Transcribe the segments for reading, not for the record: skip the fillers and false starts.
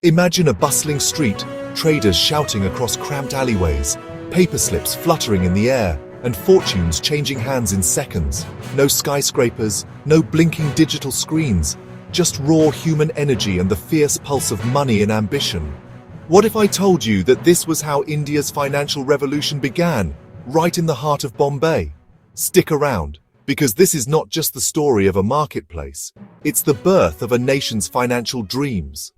Imagine a bustling street, traders shouting across cramped alleyways, paper slips fluttering in the air, and fortunes changing hands in seconds. No skyscrapers, no blinking digital screens, just raw human energy and the fierce pulse of money and ambition. What if I told you that this was how India's financial revolution began, right in the heart of Bombay? Stick around, because this is not just the story of a marketplace, it's the birth of a nation's financial dreams.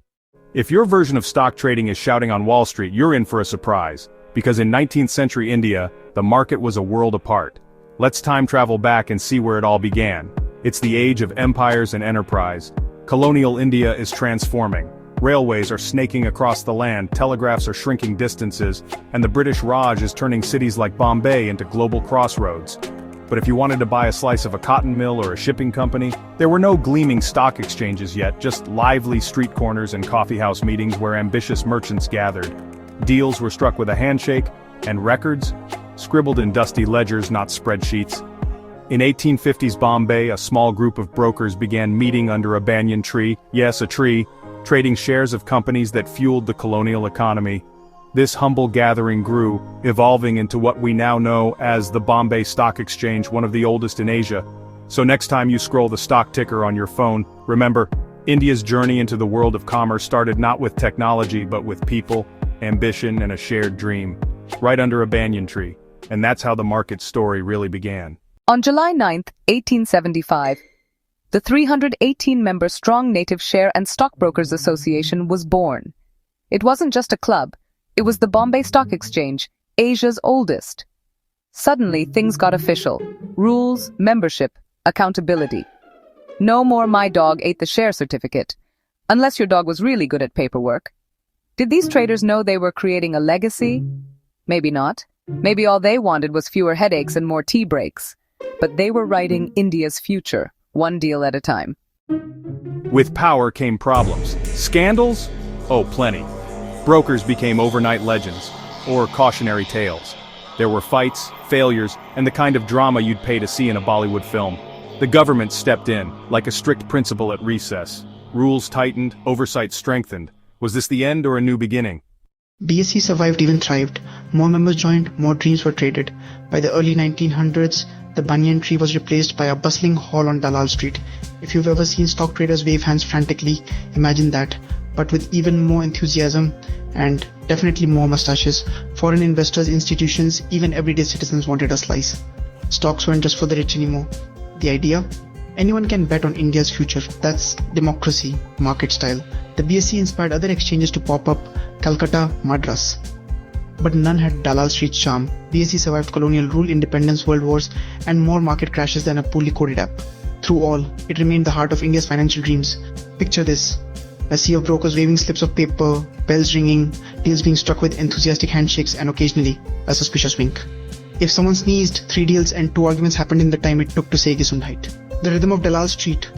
If your version of stock trading is shouting on Wall Street, you're in for a surprise, because in 19th century India, the market was a world apart. Let's time travel back and see where it all began. It's the age of empires and enterprise. Colonial India is transforming. Railways are snaking across the land, telegraphs are shrinking distances, and the British Raj is turning cities like Bombay into global crossroads. But if you wanted to buy a slice of a cotton mill or a shipping company, there were no gleaming stock exchanges yet, just lively street corners and coffeehouse meetings where ambitious merchants gathered. Deals were struck with a handshake, and records? Scribbled in dusty ledgers, not spreadsheets. In 1850s Bombay, a small group of brokers began meeting under a banyan tree, yes, a tree, trading shares of companies that fueled the colonial economy. This humble gathering grew, evolving into what we now know as the Bombay Stock Exchange, one of the oldest in Asia. So next time you scroll the stock ticker on your phone, remember, India's journey into the world of commerce started not with technology but with people, ambition, and a shared dream. Right under a banyan tree. And that's how the market story really began. On July 9, 1875, the 318-member strong Native Share and Stockbrokers Association was born. It wasn't just a club, it was the Bombay Stock Exchange, Asia's oldest. Suddenly, things got official. Rules, membership, accountability. No more my dog ate the share certificate, unless your dog was really good at paperwork. Did these traders know they were creating a legacy? Maybe not. Maybe all they wanted was fewer headaches and more tea breaks. But they were writing India's future, one deal at a time. With power came problems. Scandals? Oh, plenty. Brokers became overnight legends, or cautionary tales. There were fights, failures, and the kind of drama you'd pay to see in a Bollywood film. The government stepped in, like a strict principal at recess. Rules tightened, oversight strengthened. Was this the end or a new beginning? BSE survived, even thrived. More members joined, more dreams were traded. By the early 1900s, the banyan tree was replaced by a bustling hall on Dalal Street. If you've ever seen stock traders wave hands frantically, imagine that. But with even more enthusiasm and definitely more mustaches, foreign investors, institutions, even everyday citizens wanted a slice. Stocks weren't just for the rich anymore. The idea? Anyone can bet on India's future. That's democracy, market style. The BSE inspired other exchanges to pop up, Calcutta, Madras. But none had Dalal Street's charm. BSE survived colonial rule, independence, world wars, and more market crashes than a poorly coded app. Through all, it remained the heart of India's financial dreams. Picture this. A sea of brokers waving slips of paper, bells ringing, deals being struck with enthusiastic handshakes, and occasionally a suspicious wink. If someone sneezed, 3 deals and 2 arguments happened in the time it took to say Gesundheit. The rhythm of Dalal Street,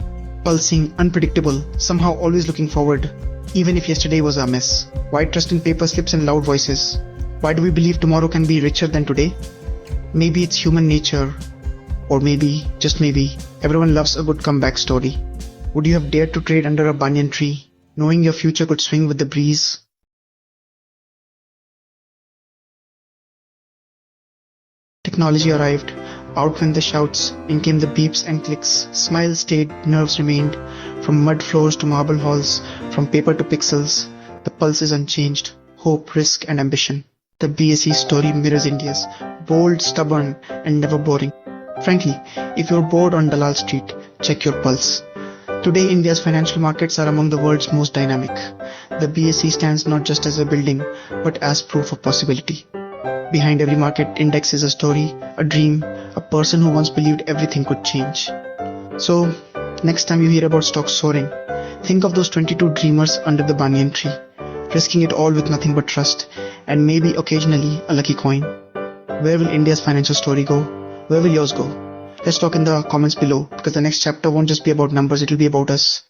pulsing, unpredictable, somehow always looking forward, even if yesterday was a mess. Why trust in paper slips and loud voices? Why do we believe tomorrow can be richer than today? Maybe it's human nature, or maybe, just maybe, everyone loves a good comeback story. Would you have dared to trade under a banyan tree, knowing your future could swing with the breeze? Technology arrived. Out went the shouts, in came the beeps and clicks. Smiles stayed, nerves remained. From mud floors to marble halls, from paper to pixels, the pulse is unchanged. Hope, risk, and ambition. The BSE story mirrors India's, bold, stubborn, and never boring. Frankly, if you're bored on Dalal Street, check your pulse. Today, India's financial markets are among the world's most dynamic. The BSE stands not just as a building, but as proof of possibility. Behind every market index is a story, a dream, a person who once believed everything could change. So, next time you hear about stocks soaring, think of those 22 dreamers under the banyan tree, risking it all with nothing but trust, and maybe occasionally a lucky coin. Where will India's financial story go? Where will yours go? Let's talk in the comments below, because the next chapter won't just be about numbers, it'll be about us.